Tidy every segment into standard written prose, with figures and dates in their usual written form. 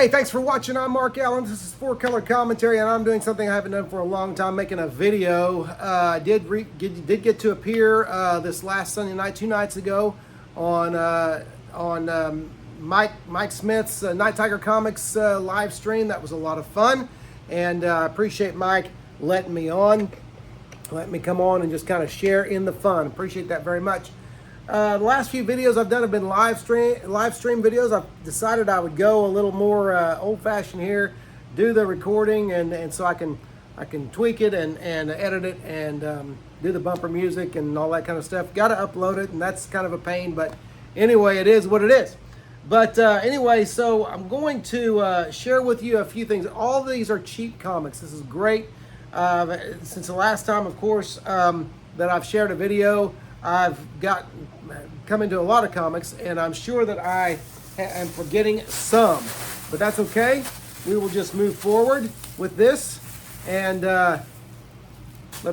Hey, thanks for watching. I'm Mark Allen. This is 4Color Commentary, and I'm doing something I haven't done for a long time, making a video. I did get to appear this last Sunday night, 2 nights ago, on Mike Smith's Night Tiger Comics live stream. That was a lot of fun, and I appreciate Mike letting me come on and just kind of share in the fun. Appreciate that very much. The last few videos I've done have been live stream videos. I've decided I would go a little more old-fashioned here, do the recording, and so I can tweak it and edit it and do the bumper music and all that kind of stuff. Got to upload it, and that's kind of a pain, but anyway, it is what it is. But anyway, so I'm going to share with you a few things. All of these are cheap comics. This is great. Since the last time, of course, that I've shared a video, I've come into a lot of comics, and I'm sure that I am forgetting some, but that's okay. We will just move forward with this and let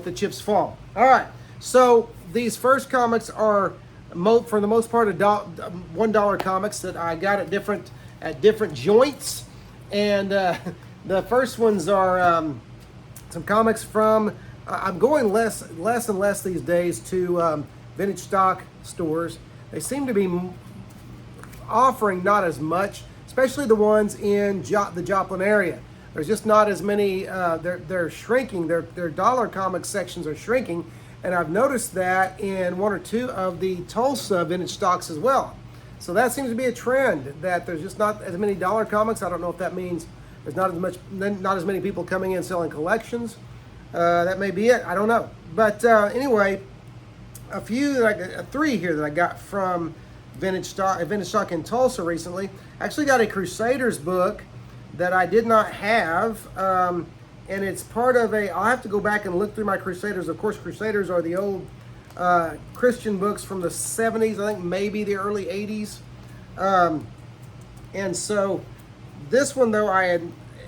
the chips fall. All right, so these first comics are, for the most part, $1 comics that I got at different joints, and the first ones are some comics from. I'm going less and less these days to vintage stock stores. They seem to be offering not as much, especially the ones in the Joplin area. There's just not as many. They're shrinking. Their dollar comic sections are shrinking, and I've noticed that in one or two of the Tulsa vintage stocks as well. So that seems to be a trend, that there's just not as many dollar comics. I don't know if that means there's not as many people coming in selling collections. That may be it. I don't know. But anyway, three here that I got from vintage stock in Tulsa recently. I actually got a Crusaders book that I did not have, and it's part of I'll have to go back and look through my Crusaders. Of course, Crusaders are the old Christian books from the 70s, I think maybe the early 80s. And so this one, though,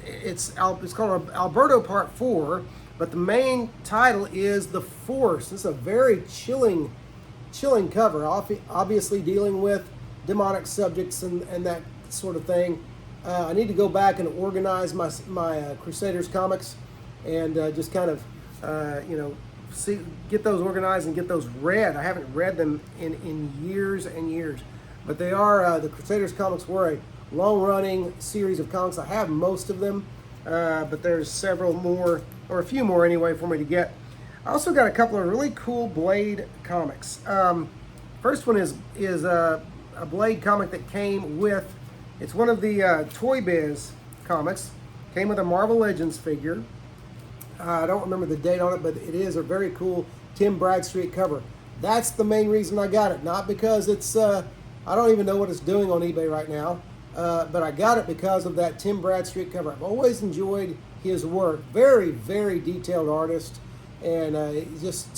it's called Alberto Part 4. But the main title is The Force. This is a very chilling cover, obviously dealing with demonic subjects and that sort of thing. I need to go back and organize my Crusaders comics and just kind of, get those organized and get those read. I haven't read them in years and years. But they are, the Crusaders comics were a long-running series of comics. I have most of them, but there's several more, or a few more anyway, for me to get. I also got a couple of really cool Blade comics. First one is a Blade comic that came with, it's one of the Toy Biz comics, came with a Marvel Legends figure. I don't remember the date on it, but it is a very cool Tim Bradstreet cover. That's the main reason I got it, not because it's, I don't even know what it's doing on eBay right now, but I got it because of that Tim Bradstreet cover. I've always enjoyed his work. Very, very detailed artist, and he just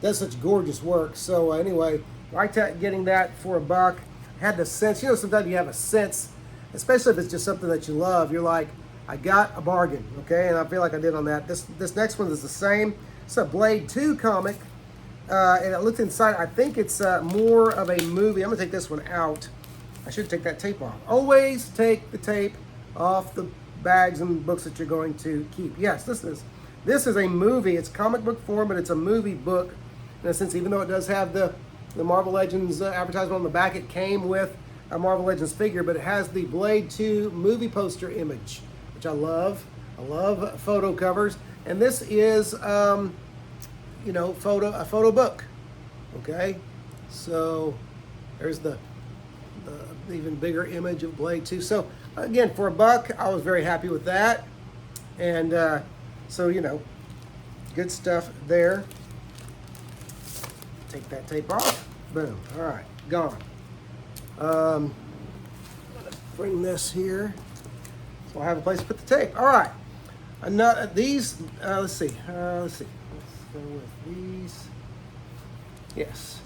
does such gorgeous work. So anyway, liked getting that for $1. Had the sense, sometimes you have a sense, especially if it's just something that you love. You're like, I got a bargain, okay? And I feel like I did on that. This next one is the same. It's a Blade 2 comic, and I looked inside. I think it's more of a movie. I'm gonna take this one out. I should take that tape off. Always take the tape off the bags and books that you're going to keep. Yes, this is a movie. It's comic book form, but it's a movie book in a sense. Even though it does have the Marvel Legends advertisement on the back, it came with a Marvel Legends figure, but it has the Blade 2 movie poster image, which I love. I love photo covers, and this is a photo book. Okay, so there's the even bigger image of Blade 2. So again, for $1, I was very happy with that. And so, good stuff there. Take that tape off. Boom. All right, gone. I'm gonna bring this here so I have a place to put the tape. All right. These, let's see. Let's go with these. Yes.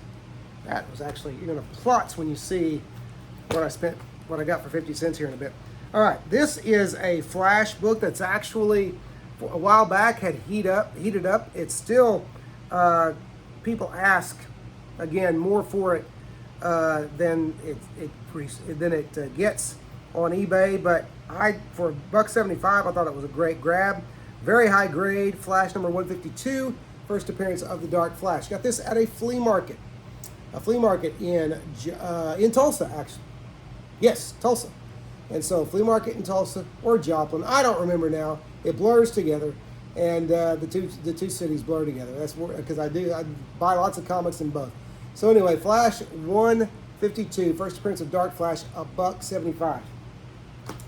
That was actually, you're gonna plot when you see what I got for 50 cents here in a bit. All right, this is a Flash book that's actually, a while back, had heated up. It's still, people ask, again, more for it than it gets on eBay, but for $1.75, I thought it was a great grab. Very high grade, Flash number 152, first appearance of the Dark Flash. Got this at a flea market in Tulsa, actually. Yes, Tulsa. And so flea market in Tulsa or Joplin, I don't remember now. It blurs together, and the two cities blur together. That's because I buy lots of comics in both. So anyway, Flash 152, first appearance of Dark Flash, $1.75.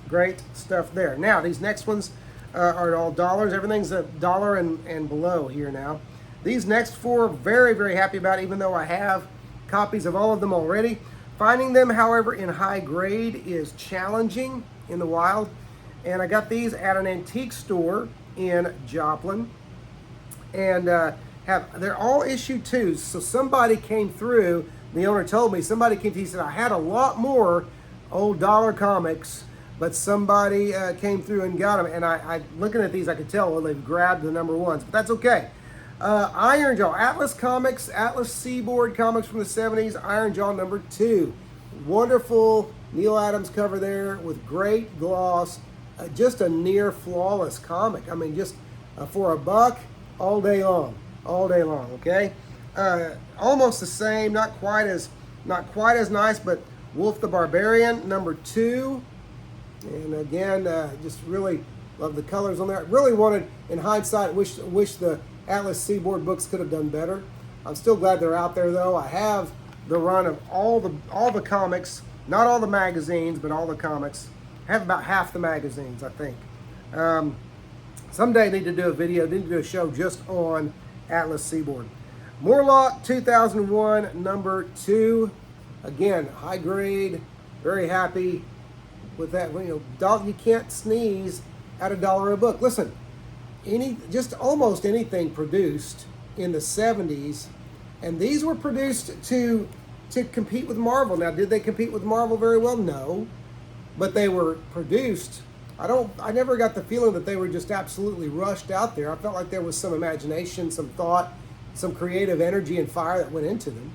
Great stuff there. Now these next ones are all dollars. Everything's $1 and below here now. These next four, very, very happy about, even though I have copies of all of them already. Finding them, however, in high grade is challenging in the wild. And I got these at an antique store in Joplin. And they're all issue 2s. So somebody came through, the owner told me, he said, I had a lot more old dollar comics, but somebody came through and got them. And I looking at these, I could tell, well, they've grabbed the number ones, but that's okay. Ironjaw, Atlas Comics, Atlas Seaboard Comics from the 70s, Ironjaw number 2. Wonderful Neal Adams cover there with great gloss. Just a near flawless comic. I mean, just for $1 all day long, okay? Almost the same, not quite as nice, but Wolf the Barbarian number 2. And again, just really love the colors on there. I really wanted, in hindsight, wish the Atlas Seaboard books could have done better. I'm still glad they're out there, though. I have the run of all the comics, not all the magazines, but all the comics. I have about half the magazines, I think. Someday I need to do a show just on Atlas Seaboard. Morlock 2001 number 2. Again, high grade, very happy with that. You can't sneeze at $1 a book. Listen, just almost anything produced in the 70s, and these were produced to compete with Marvel. Now, did they compete with Marvel very well? No, but they were produced. I never got the feeling that they were just absolutely rushed out there. I felt like there was some imagination, some thought, some creative energy and fire that went into them.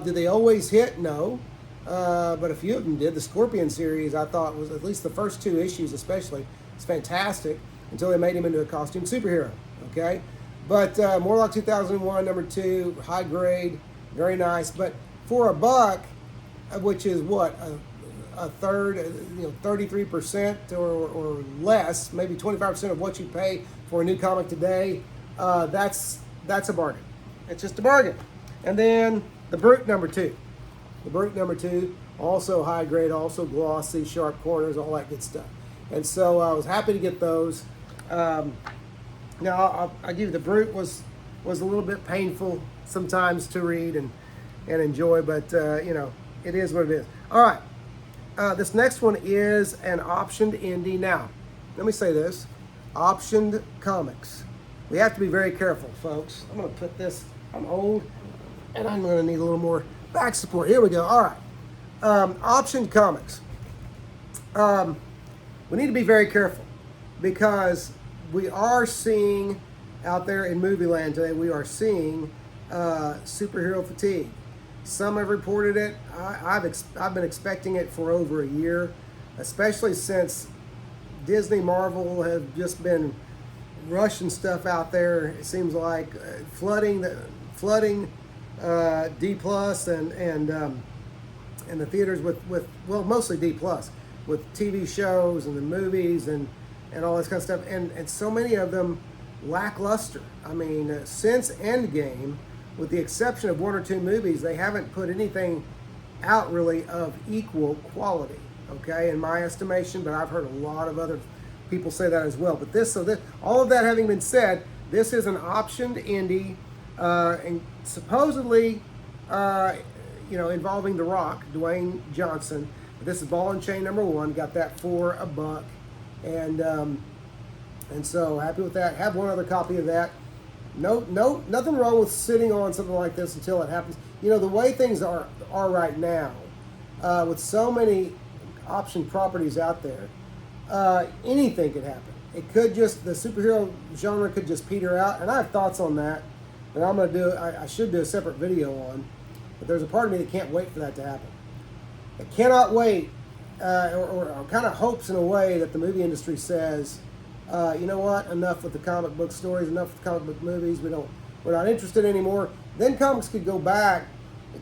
Did they always hit? No, but a few of them did. The Scorpion series, I thought, was, at least the first 2 issues especially, it's fantastic, until they made him into a costume superhero, okay? But Morlock 2001, number 2, high grade, very nice. But for $1, which is what, a third, 33% or less, maybe 25% of what you pay for a new comic today, that's a bargain. It's just a bargain. And then the Brute number 2. The Brute number 2, also high grade, also glossy, sharp corners, all that good stuff. And so I was happy to get those. Now, I give you, the Brute was a little bit painful sometimes to read and enjoy, but it is what it is. All right, this next one is an optioned indie. Now, let me say this: optioned comics. We have to be very careful, folks. I'm going to put this. I'm old, and I'm going to need a little more back support. Here we go. All right, optioned comics. We need to be very careful, because we are seeing out there in movie land today, we are seeing superhero fatigue. Some have reported it. I've been expecting it for over a year, especially since Disney, Marvel have just been rushing stuff out there. It seems like flooding D plus and the theaters with mostly D plus, with TV shows and the movies and all this kind of stuff, and so many of them lackluster. I mean, since Endgame, with the exception of 1 or 2 movies, they haven't put anything out really of equal quality, okay, in my estimation, but I've heard a lot of other people say that as well. But all of that having been said, this is an optioned indie, and supposedly, involving The Rock, Dwayne Johnson. This is Ball and Chain number 1, got that for $1. And so happy with that. Have one other copy of that. No, nothing wrong with sitting on something like this until it happens. The way things are right now, with so many option properties out there, anything could happen. It could the superhero genre could just peter out, and I have thoughts on that that I'm going to do. I should do a separate video on, but there's a part of me that can't wait for that to happen. I cannot wait or kind of hopes in a way that the movie industry says, you know what, enough with the comic book stories, enough with comic book movies, we're not interested anymore. Then comics could go back,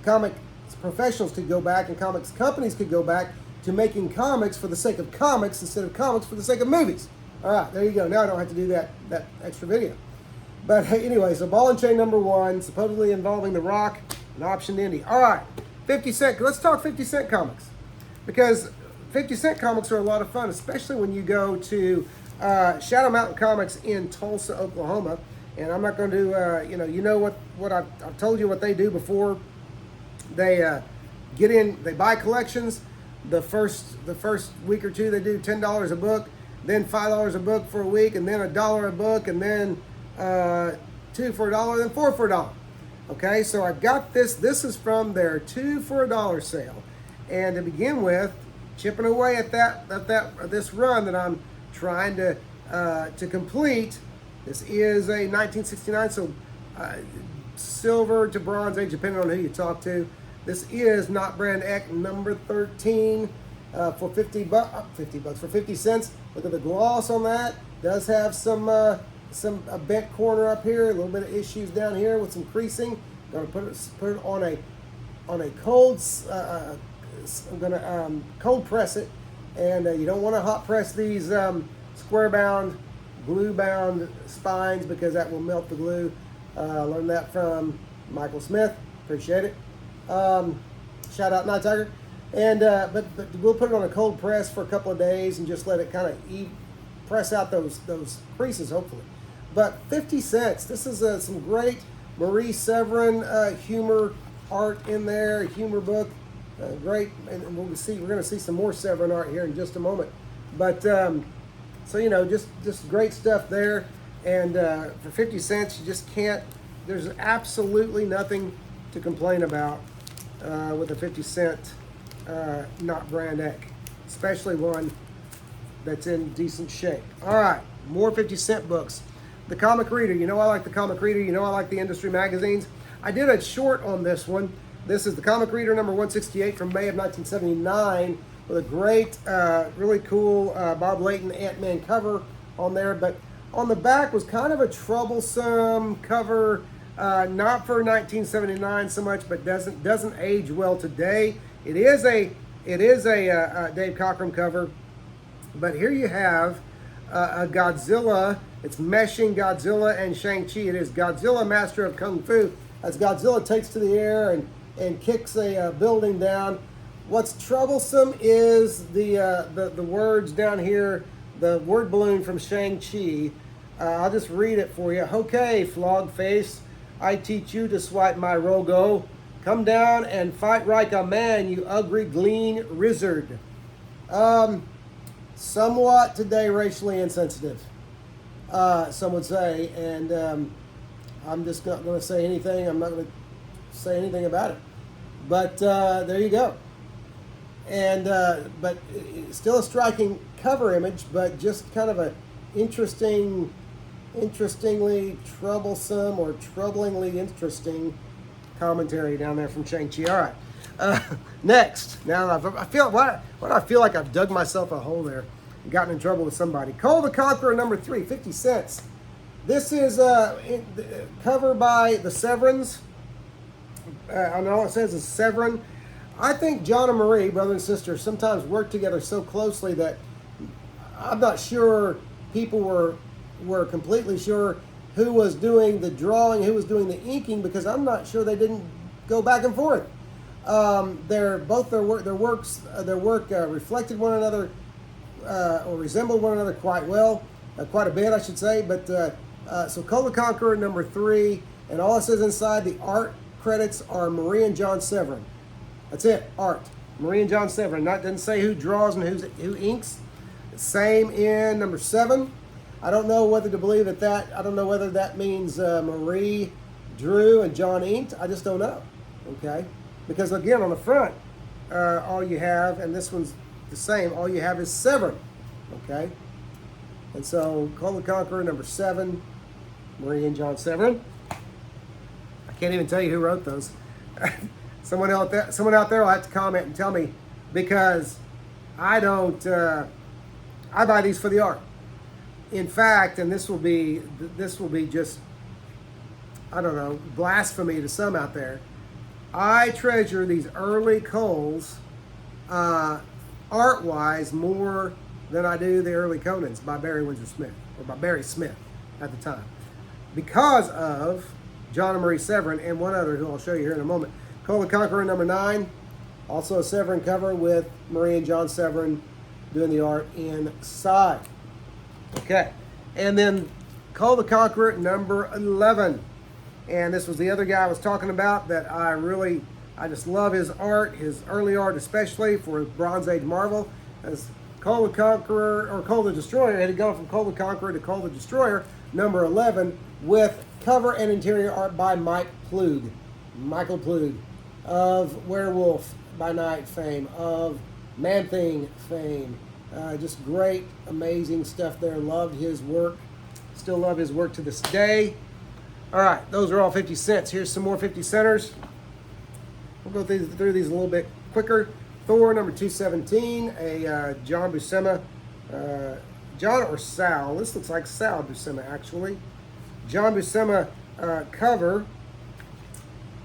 comic professionals could go back, and comics companies could go back to making comics for the sake of comics instead of comics for the sake of movies. All right, there you go. Now I don't have to do that extra video. But hey, anyway, so Ball and Chain number 1, supposedly involving The Rock, an optioned indie. All right, 50 Cent. Let's talk 50 Cent comics. Because 50 Cent comics are a lot of fun, especially when you go to Shadow Mountain Comics in Tulsa, Oklahoma. And I'm not going to, you know what I've told you what they do before. They get in, they buy collections. The first week or two, they do $10 a book, then $5 a book for a week, and then $1 a book, and then 2 for $1, then 4 for $1. Okay, so I've got this. This is from their 2 for $1 sale. And to begin with, chipping away at this run that I'm trying to complete. This is a 1969, so silver to bronze age, depending on who you talk to. This is Not Brand Echh number 13 for 50 bucks, for 50 cents. Look at the gloss on that. Does have some a bent corner up here, a little bit of issues down here with some creasing. Going to put it on a cold. I'm going to cold press it, and you don't want to hot press these square bound, glue bound spines because that will melt the glue. Learned that from Michael Smith. Appreciate it. Shout out Night Tiger. And but we'll put it on a cold press for a couple of days and just let it kind of press out those creases, hopefully. But 50 cents. This is some great Marie Severin humor art in there, humor book. Great, and we're going to see some more Severin art here in just a moment. But so just great stuff there. And for 50 cents, you just can't. There's absolutely nothing to complain about with a 50 cent Not Brand Echh, especially one that's in decent shape. All right, more 50 cent books. The Comic Reader. You know I like the Comic Reader. You know I like the industry magazines. I did a short on this one. This is the Comic Reader number 168 from May of 1979 with a great, really cool Bob Layton Ant-Man cover on there. But on the back was kind of a troublesome cover, not for 1979 so much, but doesn't age well today. It is a Dave Cockrum cover, but here you have a Godzilla. It's meshing Godzilla and Shang-Chi. It is Godzilla, Master of Kung Fu, as Godzilla takes to the air and kicks a building down. What's troublesome is the words down here, the word balloon from Shang-Chi. I'll just read it for you. Okay, flog face, I teach you to swipe my rogo. Come down and fight like a man, you ugly green lizard. Somewhat today racially insensitive, some would say, and I'm just not going to say anything. I'm not going to say anything about it. But there you go. And but still a striking cover image, but just kind of a interestingly troublesome or troublingly interesting commentary down there from Shang-Chi. All right. Next. Now I feel like I've dug myself a hole there and gotten in trouble with somebody. Cole the Conqueror number 3, 50 cents. This is cover by the Severins. And all it says is Severin. I think John and Marie, brother and sister, sometimes work together so closely that I'm not sure people were completely sure who was doing the drawing, who was doing the inking, because I'm not sure they didn't go back and forth. Their work reflected one another or resembled one another quite well, quite a bit, I should say. But so Cole the Conqueror number 3, and all it says inside the art credits are Marie and John Severin. That's it, art. Marie and John Severin. That doesn't say who draws and who inks. Same in number 7. I don't know whether to believe that. I don't know whether that means Marie drew and John inked. I just don't know. Okay, because again on the front, all you have, and this one's the same. All you have is Severin. Okay, and so Cole the Conqueror number 7, Marie and John Severin. I can't even tell you who wrote those. Someone out there will have to comment and tell me, because I don't. I buy these for the art. In fact, and this will be just, I don't know, blasphemy to some out there. I treasure these early Coles art-wise more than I do the early Conans by Barry Windsor Smith, or by Barry Smith at the time, because of John and Marie Severin and one other who I'll show you here in a moment. Cole the Conqueror number 9, also a Severin cover with Marie and John Severin doing the art inside. Okay, and then Cole the Conqueror number 11. And this was the other guy I was talking about that I just love his art, his early art especially for Bronze Age Marvel. As Cole the Conqueror, or Cole the Destroyer, had gone from Cole the Conqueror to Cole the Destroyer, number 11, with cover and interior art by Michael Plug, of Werewolf by Night fame, of Man-Thing fame. Just great, amazing stuff there. Loved his work. Still love his work to this day. All right, those are all 50 cents. Here's some more 50 centers. We'll go through these a little bit quicker. Thor number 217, a John Buscema, John or Sal. This looks like Sal Buscema actually. John Buscema cover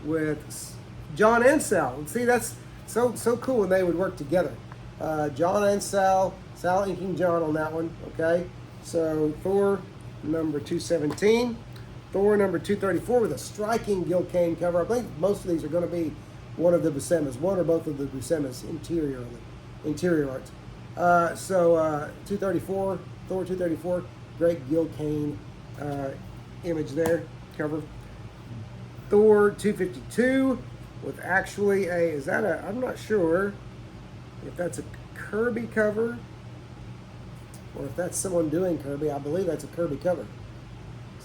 with John and Sal. See, that's so cool when they would work together. John and Sal inking John on that one. Okay, so Thor number 217. Thor number 234 with a striking Gil Kane cover. I think most of these are going to be one of the Buscemas, one or both of the Buscemas interior arts. 234, Thor 234, great Gil Kane image there, cover. Thor 252 with actually I'm not sure if that's a Kirby cover or if that's someone doing Kirby. I believe that's a Kirby cover.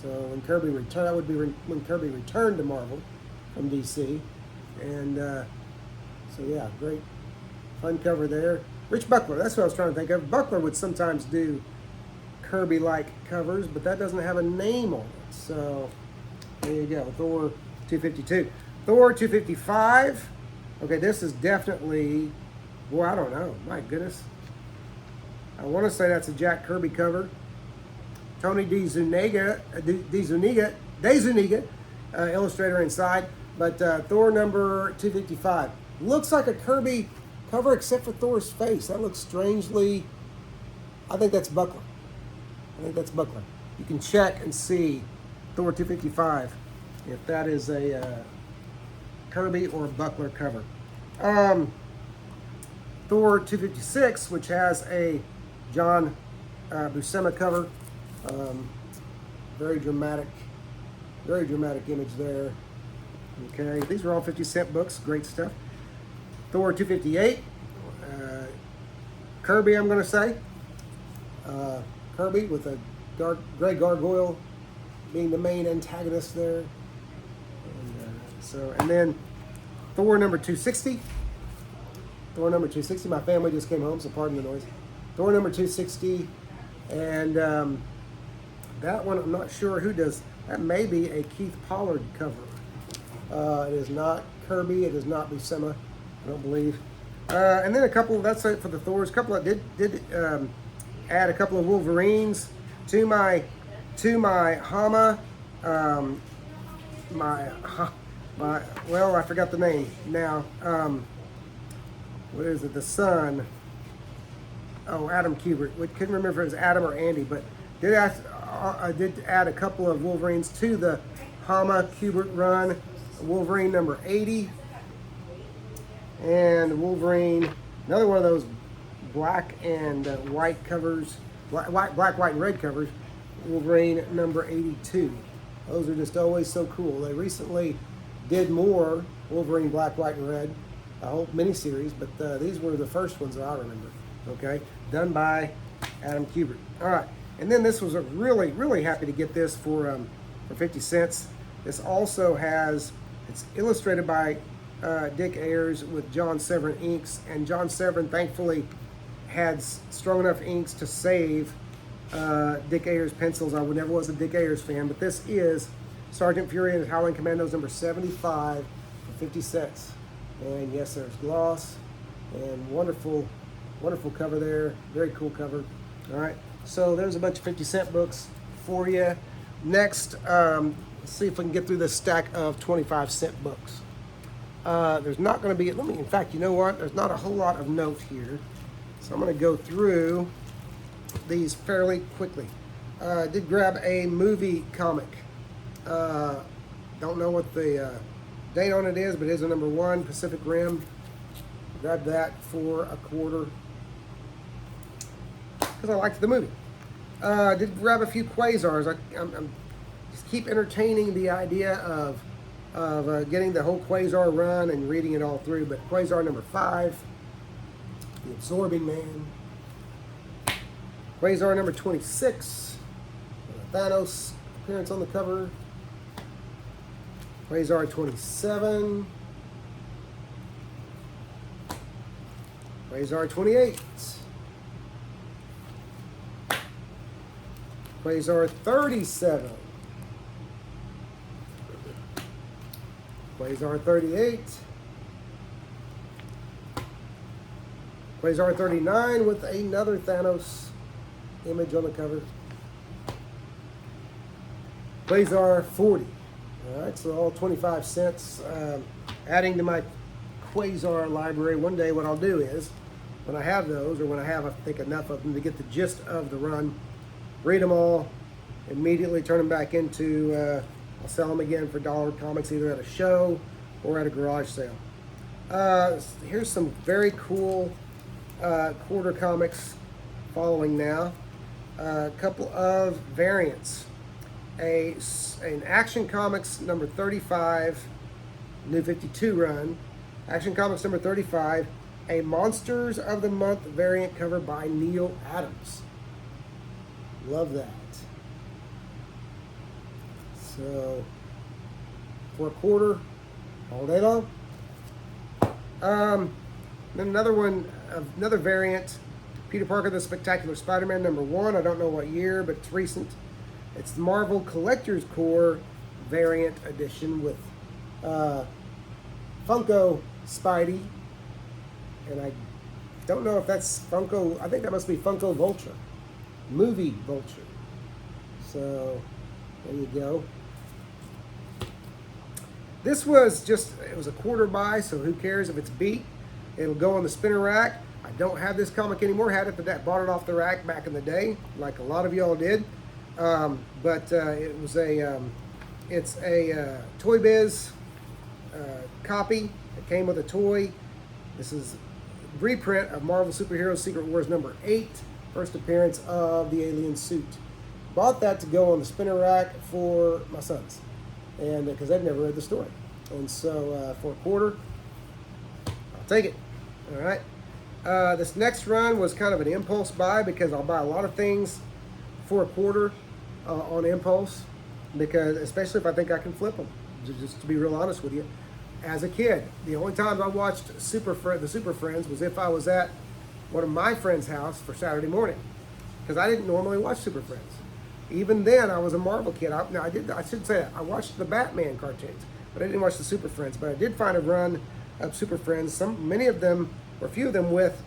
So when Kirby returned, that would be when Kirby returned to Marvel from DC, and so yeah, great, fun cover there. Rich Buckler, that's what I was trying to think of. Buckler would sometimes do Kirby-like covers, but that doesn't have a name on it. So there you go, Thor 252, Thor 255. Okay, this is definitely, boy, I don't know. My goodness, I want to say that's a Jack Kirby cover. Tony DeZuniga, illustrator inside, but Thor number 255. Looks like a Kirby cover except for Thor's face. That looks strangely, I think that's Buckler. You can check and see Thor 255 if that is a Kirby or Buckler cover. Thor 256, which has a John Buscema cover. Very dramatic image there. Okay, these are all 50-cent books. Great stuff. Thor 258, Kirby, I'm going to say. Kirby with a gray gargoyle being the main antagonist there. And then Thor number 260. Thor number 260. My family just came home, so pardon the noise. Thor number 260, and that one, I'm not sure who does. That may be a Keith Pollard cover. It is not Kirby. It is not Buscema, I don't believe. And then a couple, that's it for the Thors. A couple of, did add a couple of Wolverines to my Hama, well, I forgot the name now. What is it? The son. Oh, Adam Kubert. We couldn't remember if it was Adam or Andy, but I did add a couple of Wolverines to the Hama Kubert run. Wolverine number 80. And Wolverine, another one of those black and white covers, black, white, and red covers. Wolverine number 82. Those are just always so cool. They recently did more Wolverine black, white, and red, a whole miniseries, but these were the first ones that I remember. Okay, done by Adam Kubert. All right, and then this was a really happy to get this for 50 cents. This also has, it's illustrated by Dick Ayers with John Severin inks, and John Severin thankfully had strong enough inks to save Dick Ayers pencils. I never was a Dick Ayers fan, but this is Sergeant Fury and his Howling Commandos number 75 for 50 cents. And yes, there's gloss and wonderful Wonderful cover there. Very cool cover. All right. So there's a bunch of 50-cent books for you. Next, let's see if we can get through this stack of 25-cent books. There's not going to be, in fact, you know what? There's not a whole lot of note here. So I'm going to go through these fairly quickly. I did grab a movie comic. Don't know what the date on it is, but it is a #1, Pacific Rim. Grabbed that for $0.25 because I liked the movie. Did grab a few Quasars. I'm just keep entertaining the idea of getting the whole Quasar run and reading it all through. But Quasar #5, The Absorbing Man. Quasar #26, Thanos appearance on the cover. Quasar 27. Quasar 28. Quasar 37. Quasar 38. Quasar 39 with another Thanos image on the cover. Quasar 40. All right, so all 25 cents. Adding to my Quasar library. One day what I'll do is, when I have those, or when I have, I think, enough of them to get the gist of the run, read them all, immediately turn them back into, I'll sell them again for dollar comics, either at a show or at a garage sale. Here's some very cool quarter comics following now. A couple of variants. An Action Comics #35, New 52 run. Action Comics #35, a Monsters of the Month variant cover by Neil Adams. Love that. So, for $0.25, all day long. Then another one, another variant, Peter Parker the Spectacular Spider-Man #1. I don't know what year, but it's recent. It's the Marvel Collector's Core variant edition with Funko Spidey. And I don't know if that's Funko, I think that must be Funko Vulture. Movie Vulture. So, there you go. This was just, it was a quarter buy, so who cares if it's beat. It'll go on the spinner rack. I don't have this comic anymore. Had it, bought it off the rack back in the day, like a lot of y'all did. It was it's a Toy Biz copy. It came with a toy. This is a reprint of Marvel Superheroes Secret Wars #8, first appearance of the alien suit. Bought that to go on the spinner rack for my sons, and because they've never read the story. And so for $0.25, I'll take it. All right. This next run was kind of an impulse buy because I'll buy a lot of things for $0.25 on impulse, because especially if I think I can flip them. Just to be real honest with you, as a kid, the only time I watched the Super Friends was if I was at one of my friends' house for Saturday morning, because I didn't normally watch Super Friends. Even then, I was a Marvel kid. I should say that. I watched the Batman cartoons, but I didn't watch the Super Friends. But I did find a run of Super Friends. Many of them, or a few of them, with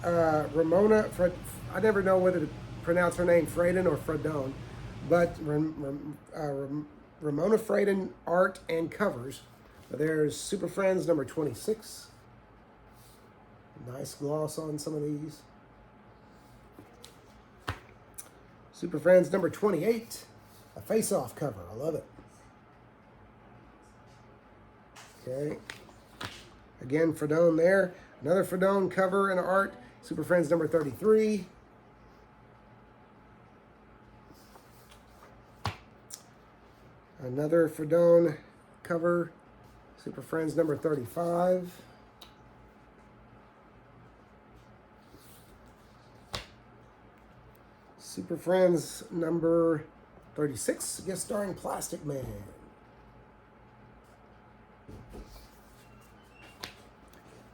Ramona. I never know whether to pronounce her name Fradon or Fradon, but Ramona Fradon art and covers. There's Super Friends #26. Nice gloss on some of these. Super Friends #28, a face-off cover. I love it. Okay. Again, Fradon there. Another Fradon cover and art. Super Friends #33. Another Fradon cover. Super Friends #35. Super Friends #36, guest starring Plastic Man.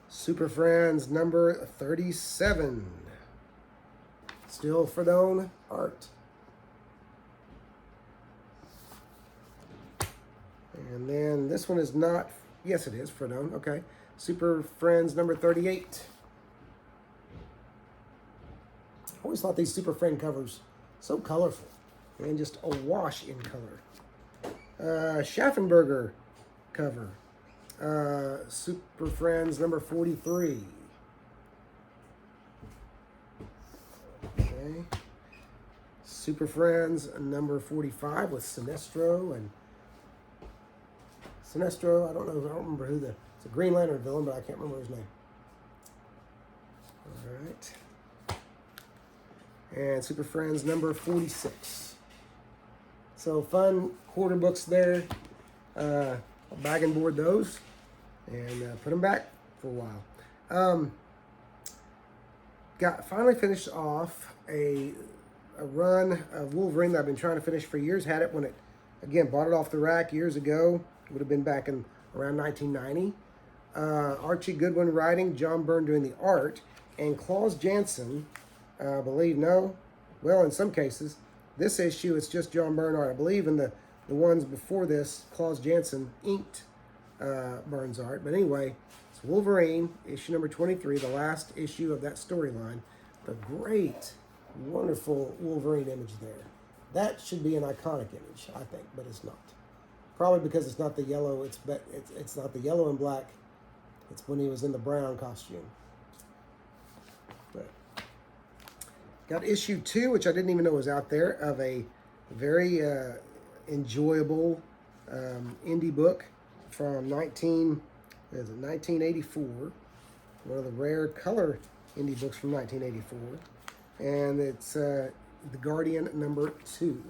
Super Friends #37. Still Fradon art. And then this one is not, yes it is Fradon, okay. Super Friends #38. always thought these Super Friend covers so colorful and just awash in color. Schaffenberger cover. Super Friends number 43. Okay. Super Friends number 45 with Sinestro and Sinestro. I don't remember who it's a Green Lantern villain, but I can't remember his name. All right. And Super Friends number 46. So fun quarter books there. I'll bag and board those and put them back for a while. Finally finished off a run of Wolverine that I've been trying to finish for years. Had it when again, bought it off the rack years ago. It would have been back in around 1990. Archie Goodwin writing, John Byrne doing the art, and Klaus Janson, I believe, no. Well, in some cases, this issue, it's just John Byrne art. I believe in the ones before this, Klaus Janson inked Byrne's art. But anyway, it's Wolverine, issue number 23, the last issue of that storyline. The great, wonderful Wolverine image there. That should be an iconic image, I think, but it's not. Probably because it's not the yellow. It's not the yellow and black. It's when he was in the brown costume. But got issue 2, which I didn't even know was out there, of a very enjoyable indie book from 1984. One of the rare color indie books from 1984, and it's The Guardian number 2.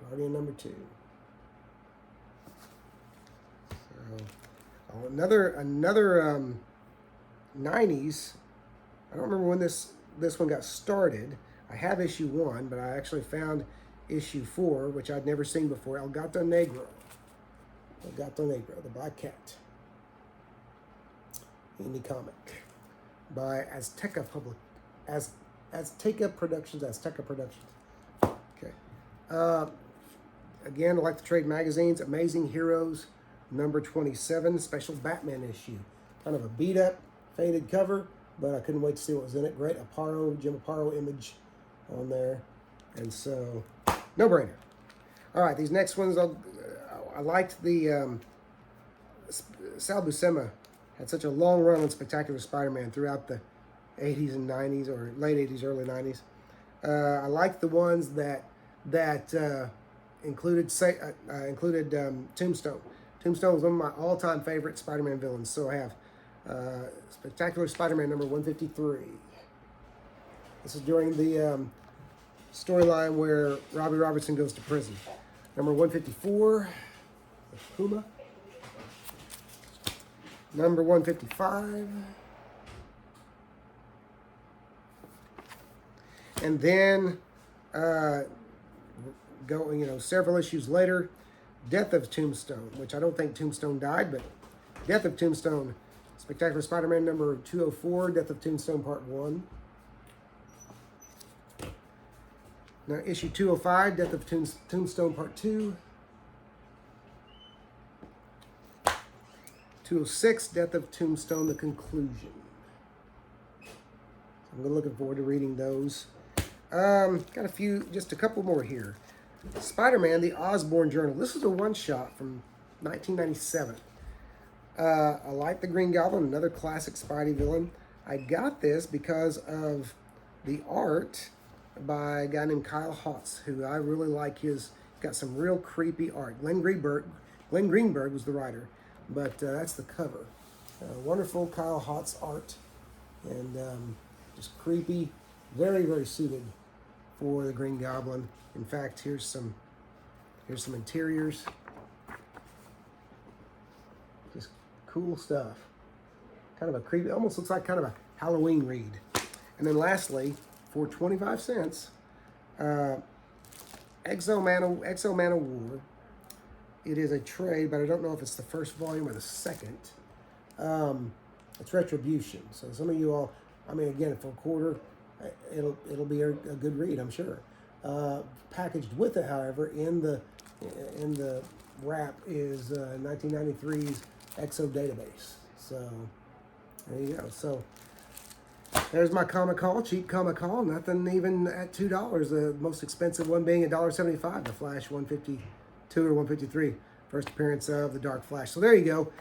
Guardian number 2. So another 90s. I don't remember when this one got started. I have issue 1, but I actually found issue 4, which I'd never seen before. El Gato Negro. El Gato Negro, the Black Cat. Indie comic by Azteca Productions. Okay. Again, I like to trade magazines. Amazing Heroes, number 27, special Batman issue. Kind of a beat up, faded cover, but I couldn't wait to see what was in it. Great Jim Aparo image on there. And so, no brainer. All right, these next ones, I liked the Sal Buscema had such a long run on Spectacular Spider-Man throughout the 80s and 90s, or late 80s, early 90s. I liked the ones that included Tombstone. Tombstone was one of my all-time favorite Spider-Man villains. So I have Spectacular Spider-Man number 153. This is during the storyline where Robbie Robertson goes to prison. Number 154, Puma. Number 155. And then, several issues later, Death of Tombstone, which I don't think Tombstone died, but Death of Tombstone, Spectacular Spider-Man number 204, Death of Tombstone Part 1. Now, issue 205, Death of Tombstone Part 2. 206, Death of Tombstone, The Conclusion. I'm looking forward to reading those. Got just a couple more here. Spider-Man, The Osborn Journal. This is a one-shot from 1997. I like the Green Goblin, another classic Spidey villain. I got this because of the art by a guy named Kyle Hotz, who I really like. He's got some real creepy art. Glenn Greenberg was the writer, but that's the cover. Wonderful Kyle Hotz art, and just creepy, very, very suited for the Green Goblin. In fact, here's some interiors. Just cool stuff. Kind of a creepy, almost looks like kind of a Halloween read. And then lastly, for 25 cents, Exo-Man of War. It is a trade, but I don't know if it's the first volume or the second. It's Retribution. So some of you all, again, for a quarter, it'll be a good read, I'm sure. Packaged with it, however, in the wrap is 1993's Exo Database. So there you go. So There's my comic haul, cheap comic haul. Nothing even at $2. The most expensive one being $1.75. The Flash 152 or 153. First appearance of the Dark Flash. So there you go.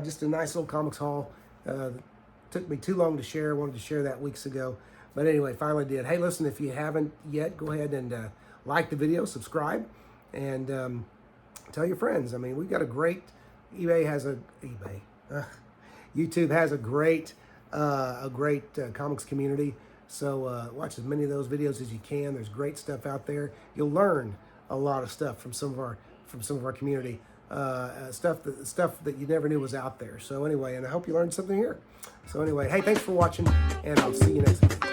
Just a nice little comics haul. Took me too long to share. Wanted to share that weeks ago. But anyway, finally did. Hey, listen, if you haven't yet, go ahead and like the video, subscribe, and tell your friends. I mean, we've got a great, YouTube has a great comics community. So watch as many of those videos as you can. There's great stuff out there. You'll learn a lot of stuff from some of our community. Stuff that you never knew was out there. So anyway, and I hope you learned something here. So anyway, hey, thanks for watching, and I'll see you next time.